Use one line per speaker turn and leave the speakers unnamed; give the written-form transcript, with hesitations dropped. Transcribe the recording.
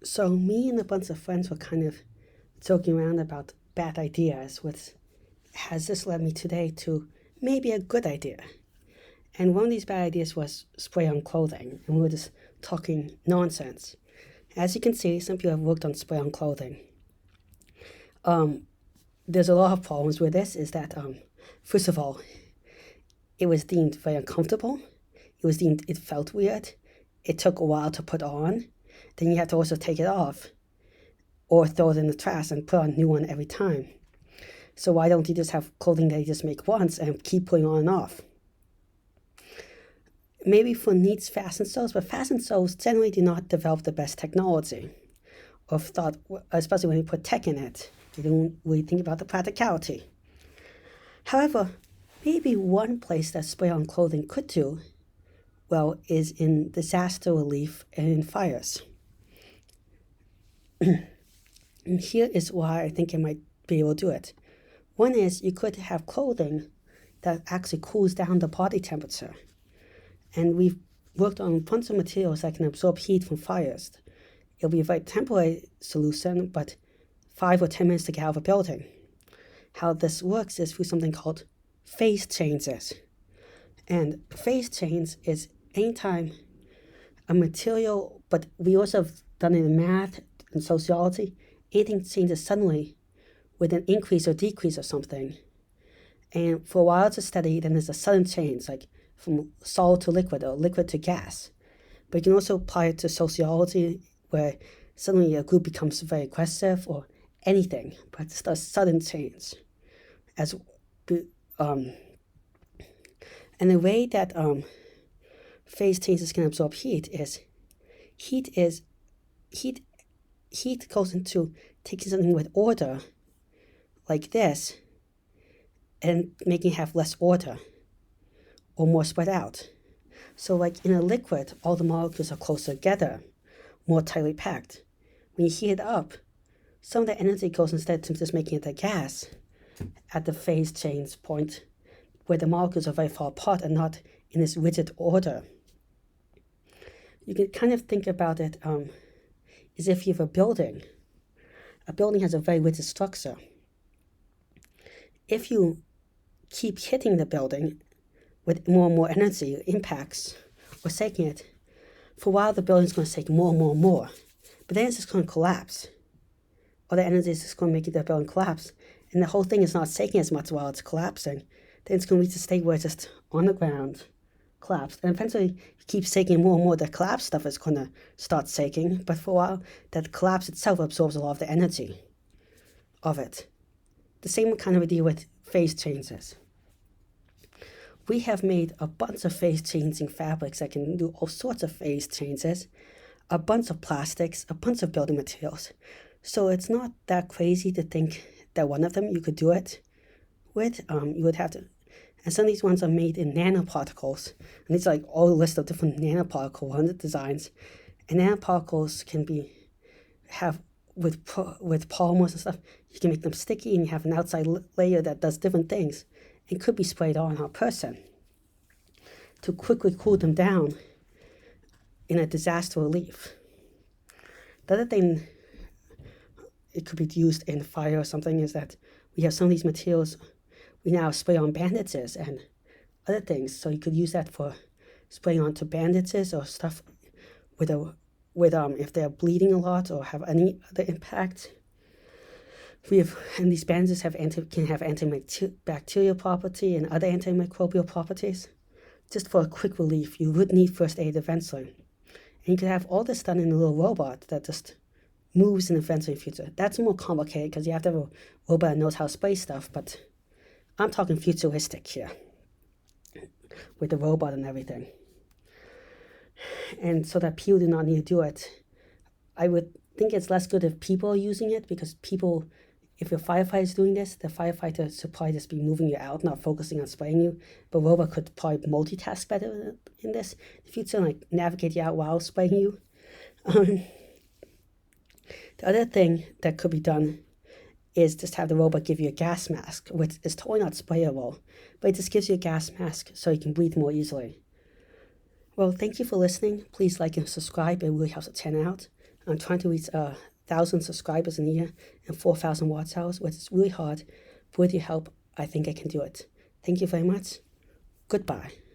So me and a bunch of friends were kind of joking around about bad ideas, which has this led me today to maybe a good idea. And one of these bad ideas was spray on clothing, and we were just talking nonsense. As you can see, some people have worked on spray on clothing. There's a lot of problems with this. Is that first of all, it was deemed very uncomfortable. It felt weird. It took a while to put on. Then you have to also take it off or throw it in the trash and put on a new one every time. So why don't you just have clothing that you just make once and keep putting on and off? Maybe for needs fasten sews, but fasten sews generally do not develop the best technology or thought, especially when you put tech in it. You don't really think about the practicality. However, maybe one place that spray on clothing could do well is in disaster relief and in fires. And here is why I think it might be able to do it. One is you could have clothing that actually cools down the body temperature. And we've worked on a bunch of materials that can absorb heat from fires. It'll be a very temporary solution, but 5 or 10 minutes to get out of a building. How this works is through something called phase changes. And phase change is anytime a material, but we also have done it in math and sociology, anything changes suddenly with an increase or decrease of something. And for a while it's a steady, then there's a sudden change, like from solid to liquid or liquid to gas. But you can also apply it to sociology, where suddenly a group becomes very aggressive or anything, but it's a sudden change. And the way that phase changes can absorb heat heat goes into taking something with order like this and making it have less order or more spread out. So like in a liquid, all the molecules are closer together, more tightly packed. When you heat it up, some of the energy goes instead to just making it a gas at the phase change point where the molecules are very far apart and not in this rigid order. You can kind of think about it as if you have a building. A building has a very rigid structure. If you keep hitting the building with more and more energy, impacts, or shaking it, for a while the building's going to shake more and more and more. But then it's just going to collapse. All the energy is just going to make the building collapse. And the whole thing is not shaking as much while it's collapsing. Then it's going to reach a state where it's just on the ground, collapsed. And eventually, you keep shaking more and more, the collapsed stuff is going to start shaking. But for a while, that collapse itself absorbs a lot of the energy of it. The same kind of idea with phase changes. We have made a bunch of phase changing fabrics that can do all sorts of phase changes, a bunch of plastics, a bunch of building materials. So it's not that crazy to think that one of them you could do it with. You would have to, and some of these ones are made in nanoparticles, and these are like all a list of different nanoparticle designs. And nanoparticles can have with polymers and stuff. You can make them sticky, and you have an outside layer that does different things. It could be sprayed on a person to quickly cool them down in a disaster relief. The other thing it could be used in fire or something is that we have some of these materials we now spray on bandages and other things. So you could use that for spraying onto bandages or stuff if they're bleeding a lot or have any other impact. And these bandages can have antibacterial property and other antimicrobial properties. Just for a quick relief, you would need first aid eventually. And you could have all this done in a little robot that just moves in the eventually future. That's more complicated because you have to have a robot that knows how to spray stuff, but I'm talking futuristic here with the robot and everything. And so that people do not need to do it. I would think it's less good if people are using it, because people, if your firefighter is doing this, the firefighter should probably just be moving you out, not focusing on spraying you. But robot could probably multitask better in this. In the future, like navigate you out while spraying you. The other thing that could be done is just have the robot give you a gas mask, which is totally not sprayable, but it just gives you a gas mask so you can breathe more easily. Well, thank you for listening. Please like and subscribe. It really helps the channel out. I'm trying to reach 1,000 subscribers in a year and 4,000 watch hours, which is really hard. But with your help, I think I can do it. Thank you very much. Goodbye.